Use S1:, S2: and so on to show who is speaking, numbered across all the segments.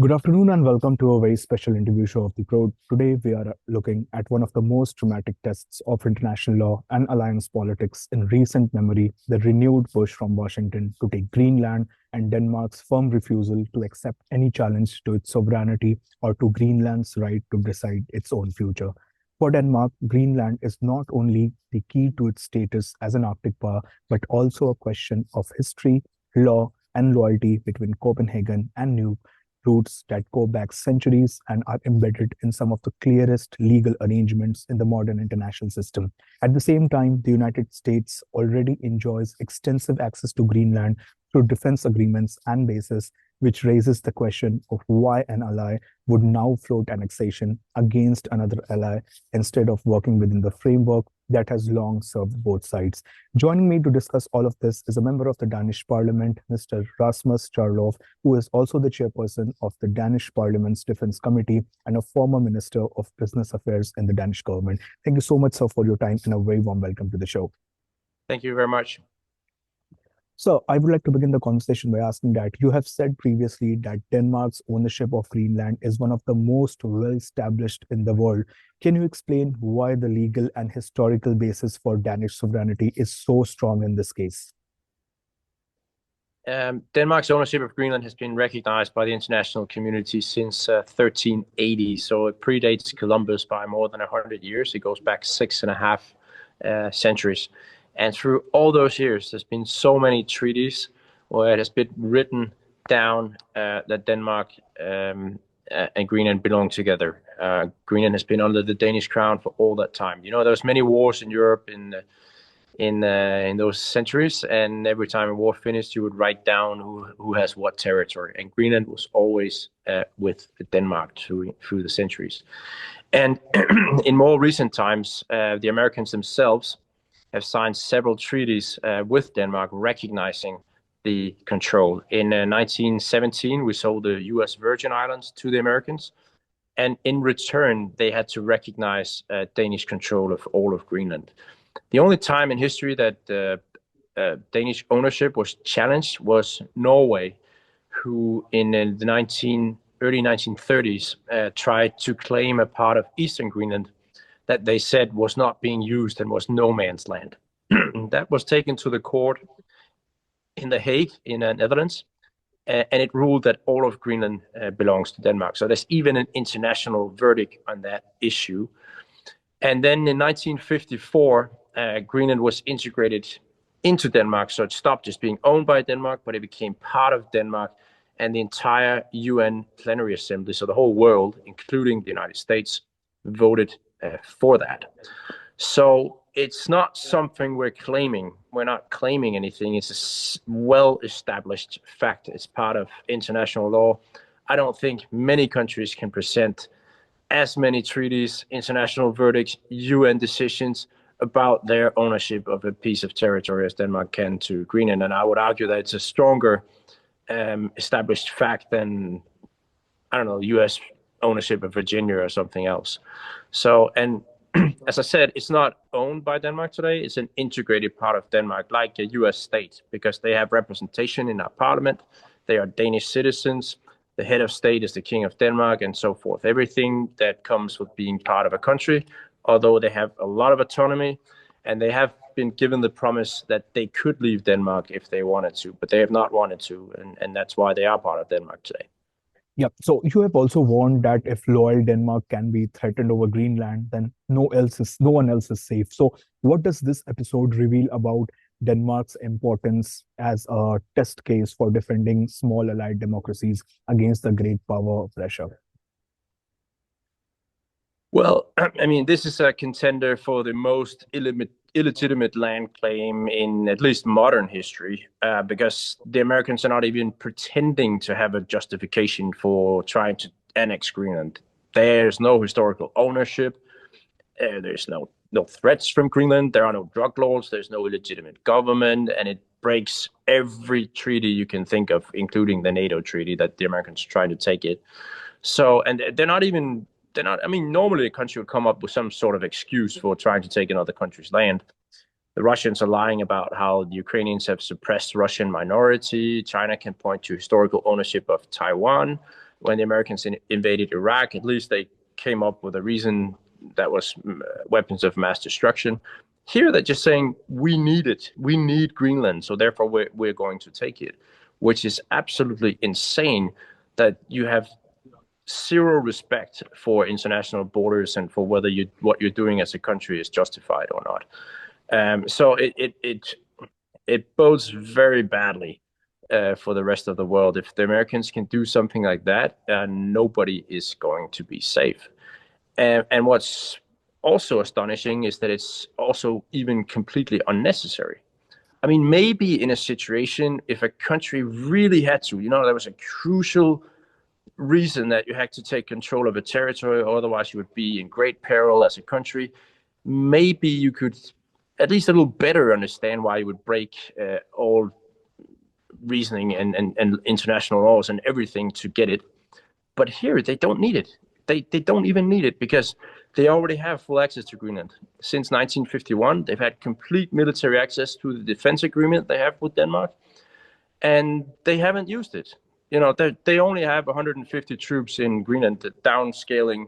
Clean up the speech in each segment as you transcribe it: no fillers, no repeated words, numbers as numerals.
S1: Good afternoon and welcome to a very special interview show of the Prode. Today, we are looking at one of the most dramatic tests of international law and alliance politics in recent memory, the renewed push from Washington to take Greenland and Denmark's firm refusal to accept any challenge to its sovereignty or to Greenland's right to decide its own future. For Denmark, Greenland is not only the key to its status as an Arctic power, but also a question of history, law, and loyalty between Copenhagen and Nuuk, roots that go back centuries and are embedded in some of the clearest legal arrangements in the modern international system. At the same time, the United States already enjoys extensive access to Greenland through defense agreements and bases, which raises the question of why an ally would now float annexation against another ally instead of working within the framework that has long served both sides. Joining me to discuss all of this is a member of the Danish Parliament, Mr. Rasmus Jarlov, who is also the chairperson of the Danish Parliament's Defence Committee and a former Minister of Business Affairs in the Danish government. Thank you so much, sir, for your time and a very warm welcome to the show.
S2: Thank you very much.
S1: So I would like to begin the conversation by asking that you have said previously that Denmark's ownership of Greenland is one of the most well-established in the world. Can you explain why the legal and historical basis for Danish sovereignty is so strong in this case?
S2: Denmark's ownership of Greenland has been recognized by the international community since 1380, so it predates Columbus by more than 100 years. It goes back 6.5 centuries. And through all those years, there's been so many treaties where it has been written down that Denmark and Greenland belong together. Greenland has been under the Danish crown for all that time. You know, there's many wars in Europe in those centuries, and every time a war finished, you would write down who has what territory. And Greenland was always with Denmark through the centuries. And in more recent times, the Americans themselves have signed several treaties with Denmark recognizing the control. In 1917, we sold the U.S. Virgin Islands to the Americans, and in return, they had to recognize Danish control of all of Greenland. The only time in history that Danish ownership was challenged was Norway, who in the early 1930s tried to claim a part of eastern Greenland that they said was not being used and was no man's land. That was taken to the court in The Hague in the Netherlands, and it ruled that all of Greenland belongs to Denmark. So there's even an international verdict on that issue. And then in 1954, Greenland was integrated into Denmark, so it stopped just being owned by Denmark, but it became part of Denmark, and the entire UN Plenary Assembly, so the whole world, including the United States, voted for that. So it's not something we're claiming. We're not claiming anything. It's a well-established fact. It's part of international law. I don't think many countries can present as many treaties, international verdicts, UN decisions about their ownership of a piece of territory as Denmark can to Greenland. And I would argue that it's a stronger established fact than, I don't know, U.S. ownership of Virginia or something else. So, and as I said, it's not owned by Denmark today. It's an integrated part of Denmark, like a U.S. state, because they have representation in our parliament. They are Danish citizens. The head of state is the king of Denmark and so forth. Everything that comes with being part of a country, although they have a lot of autonomy, and they have been given the promise that they could leave Denmark if they wanted to, but they have not wanted to, and that's why they are part of Denmark today.
S1: Yeah, so you have also warned that if loyal Denmark can be threatened over Greenland, then no one else is safe. So what does this episode reveal about Denmark's importance as a test case for defending small allied democracies against the great power of Russia?
S2: Well, I mean, this is a contender for the most illegitimate land claim in at least modern history, because the Americans are not even pretending to have a justification for trying to annex Greenland. There's no historical ownership. There's no threats from Greenland. There are no drug lords. There's no illegitimate government, and it breaks every treaty you can think of, including the NATO treaty that the Americans are trying to take it. So, and they're not, I mean, normally a country would come up with some sort of excuse for trying to take another country's land. The Russians are lying about how the Ukrainians have suppressed Russian minority. China can point to historical ownership of Taiwan. when the Americans invaded Iraq, at least they came up with a reason that was weapons of mass destruction. Here they're just saying, we need it. We need Greenland, so therefore we're going to take it, which is absolutely insane that you have zero respect for international borders and for whether what you're doing as a country is justified or not. So it bodes very badly for the rest of the world. If the Americans can do something like that, nobody is going to be safe. And what's also astonishing is that it's also even completely unnecessary. I mean, maybe in a situation, if a country really had to, there was a crucial reason that you had to take control of a territory, or otherwise you would be in great peril as a country, maybe you could at least a little better understand why you would break all reasoning and international laws and everything to get it. But here, they don't need it. They don't even need it because they already have full access to Greenland. Since 1951, they've had complete military access to the defense agreement they have with Denmark, and they haven't used it. They only have 150 troops in Greenland, downscaling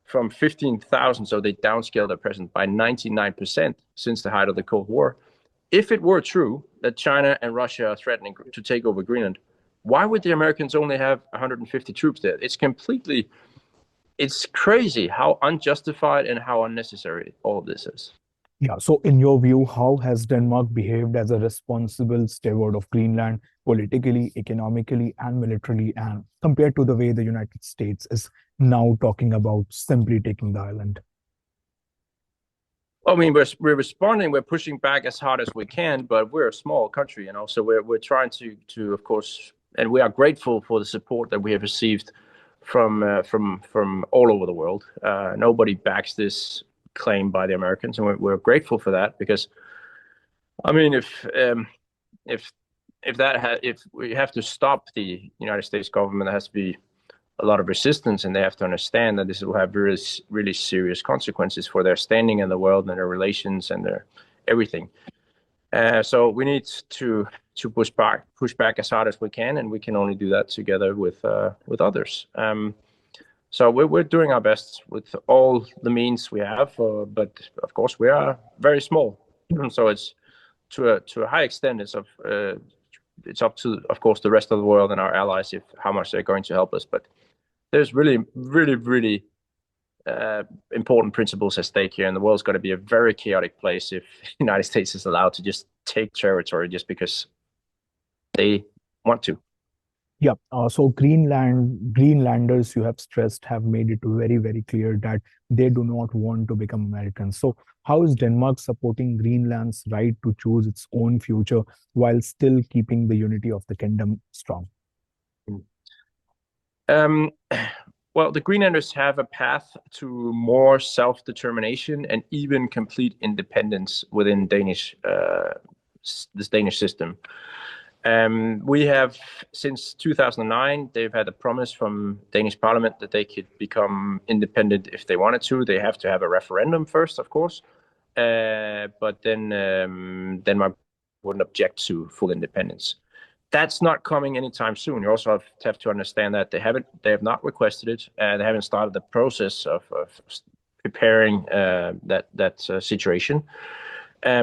S2: from 15,000, so they downscaled their presence by 99% since the height of the Cold War. If it were true that China and Russia are threatening to take over Greenland, why would the Americans only have 150 troops there? It's crazy how unjustified and how unnecessary all of this is.
S1: Yeah, so in your view, how has Denmark behaved as a responsible steward of Greenland politically, economically, and militarily, and compared to the way the United States is now talking about simply taking the island?
S2: I mean, we're responding, we're pushing back as hard as we can, but we're a small country, so we're trying to of course, and we are grateful for the support that we have received from all over the world. Nobody backs this claim by the Americans, and we're grateful for that, because I mean, if we have to stop the United States government, there has to be a lot of resistance, and they have to understand that this will have really, really serious consequences for their standing in the world and their relations and their everything. So we need to push back as hard as we can, and we can only do that together with others. So we're doing our best with all the means we have, but of course we are very small. So it's to a high extent it's up to, of course, the rest of the world and our allies how much they're going to help us. But there's really, really, really important principles at stake here, and the world's got to be a very chaotic place if the United States is allowed to just take territory just because they want to.
S1: Yeah, so Greenlanders, you have stressed, have made it very, very clear that they do not want to become Americans. So how is Denmark supporting Greenland's right to choose its own future while still keeping the unity of the kingdom strong?
S2: Well, the Greenlanders have a path to more self-determination and even complete independence within this Danish system. We have, since 2009, they've had a promise from Danish Parliament that they could become independent if they wanted to. They have to have a referendum first, of course, but then Denmark wouldn't object to full independence. That's not coming anytime soon. You also have to understand that they have not requested it, and they haven't started the process of preparing that situation.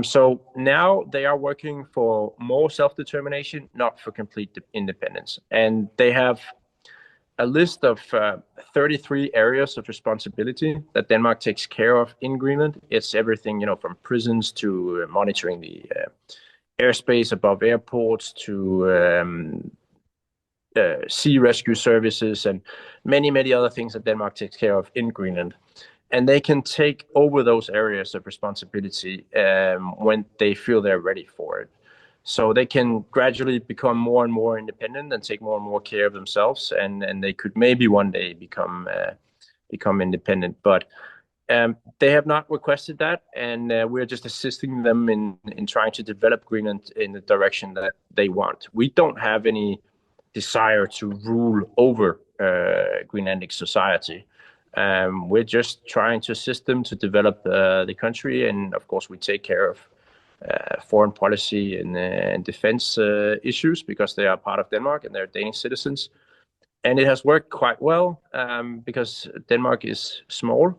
S2: So now they are working for more self-determination, not for complete independence. And they have a list of 33 areas of responsibility that Denmark takes care of in Greenland. It's everything, from prisons to monitoring the airspace above airports to sea rescue services and many, many other things that Denmark takes care of in Greenland. And they can take over those areas of responsibility when they feel they're ready for it. So they can gradually become more and more independent and take more and more care of themselves, and they could maybe one day become independent. But they have not requested that, and we're just assisting them in trying to develop Greenland in the direction that they want. We don't have any desire to rule over Greenlandic society. We're just trying to assist them to develop the country, and of course we take care of foreign policy and defense issues because they are part of Denmark and they're Danish citizens. And it has worked quite well because Denmark is small,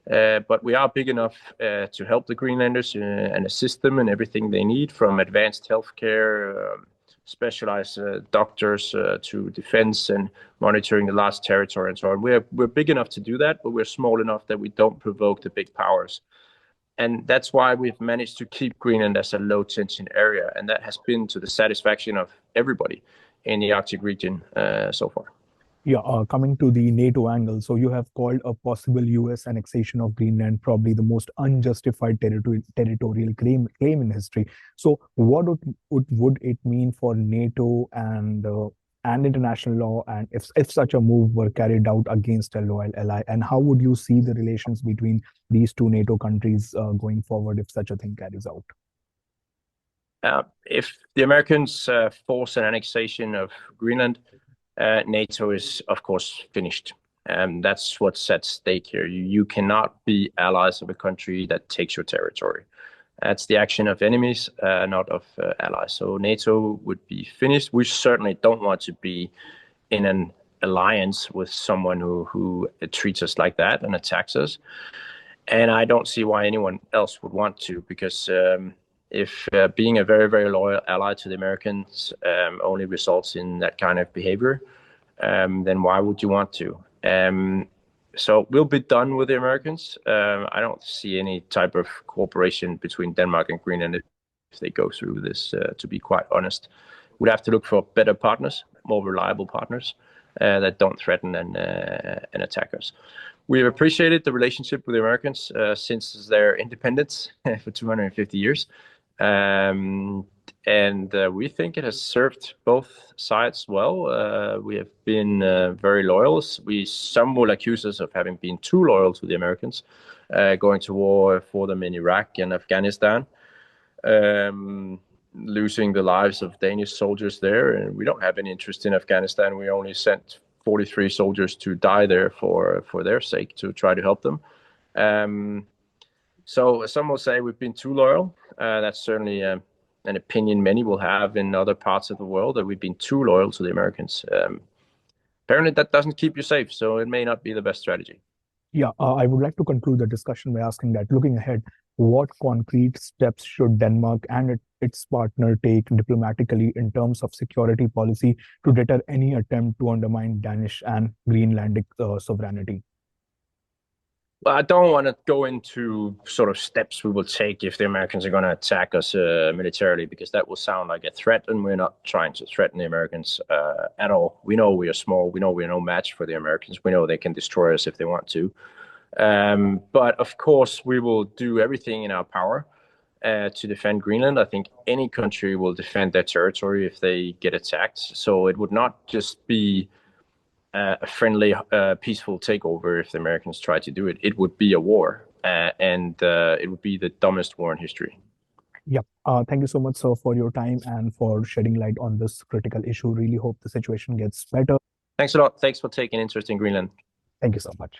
S2: but we are big enough to help the Greenlanders and assist them in everything they need, from advanced healthcare, specialized doctors to defense and monitoring the large territory and so on. We're big enough to do that, but we're small enough that we don't provoke the big powers. And that's why we've managed to keep Greenland as a low tension area. And that has been to the satisfaction of everybody in the Arctic region so far.
S1: Yeah, coming to the NATO angle, so you have called a possible U.S. annexation of Greenland probably the most unjustified territorial claim in history. So, what would it mean for NATO and international law, and if such a move were carried out against a loyal ally, and how would you see the relations between these two NATO countries going forward if such a thing carries out?
S2: If the Americans force an annexation of Greenland, NATO is, of course, finished. That's what's at stake here. You cannot be allies of a country that takes your territory. That's the action of enemies, not of allies. So NATO would be finished. We certainly don't want to be in an alliance with someone who treats us like that and attacks us. And I don't see why anyone else would want to, because if being a very, very loyal ally to the Americans only results in that kind of behavior, then why would you want to? So we'll be done with the Americans. I don't see any type of cooperation between Denmark and Greenland if they go through this, to be quite honest. We'd have to look for better partners, more reliable partners that don't threaten and attack us. We've appreciated the relationship with the Americans since their independence for 250 years. And we think it has served both sides well. We have been very loyal. Some will accuse us of having been too loyal to the Americans, going to war for them in Iraq and Afghanistan, losing the lives of Danish soldiers there. And we don't have any interest in Afghanistan. We only sent 43 soldiers to die there for their sake, to try to help them. So some will say we've been too loyal. That's certainly an opinion many will have in other parts of the world, that we've been too loyal to the Americans. Apparently that doesn't keep you safe, so it may not be the best strategy.
S1: Yeah, I would like to conclude the discussion by asking that, looking ahead, what concrete steps should Denmark and its partner take diplomatically in terms of security policy to deter any attempt to undermine Danish and Greenlandic sovereignty?
S2: Well, I don't want to go into sort of steps we will take if the Americans are going to attack us militarily, because that will sound like a threat, and we're not trying to threaten the Americans at all. We know we are small. We know we're no match for the Americans. We know they can destroy us if they want to. But of course, we will do everything in our power to defend Greenland. I think any country will defend their territory if they get attacked. So it would not just be a friendly, peaceful takeover if the Americans try to do it. It would be a war, and it would be the dumbest war in history.
S1: Yeah. Thank you so much, sir, for your time and for shedding light on this critical issue. Really hope the situation gets better.
S2: Thanks a lot. Thanks for taking interest in Greenland.
S1: Thank you so much.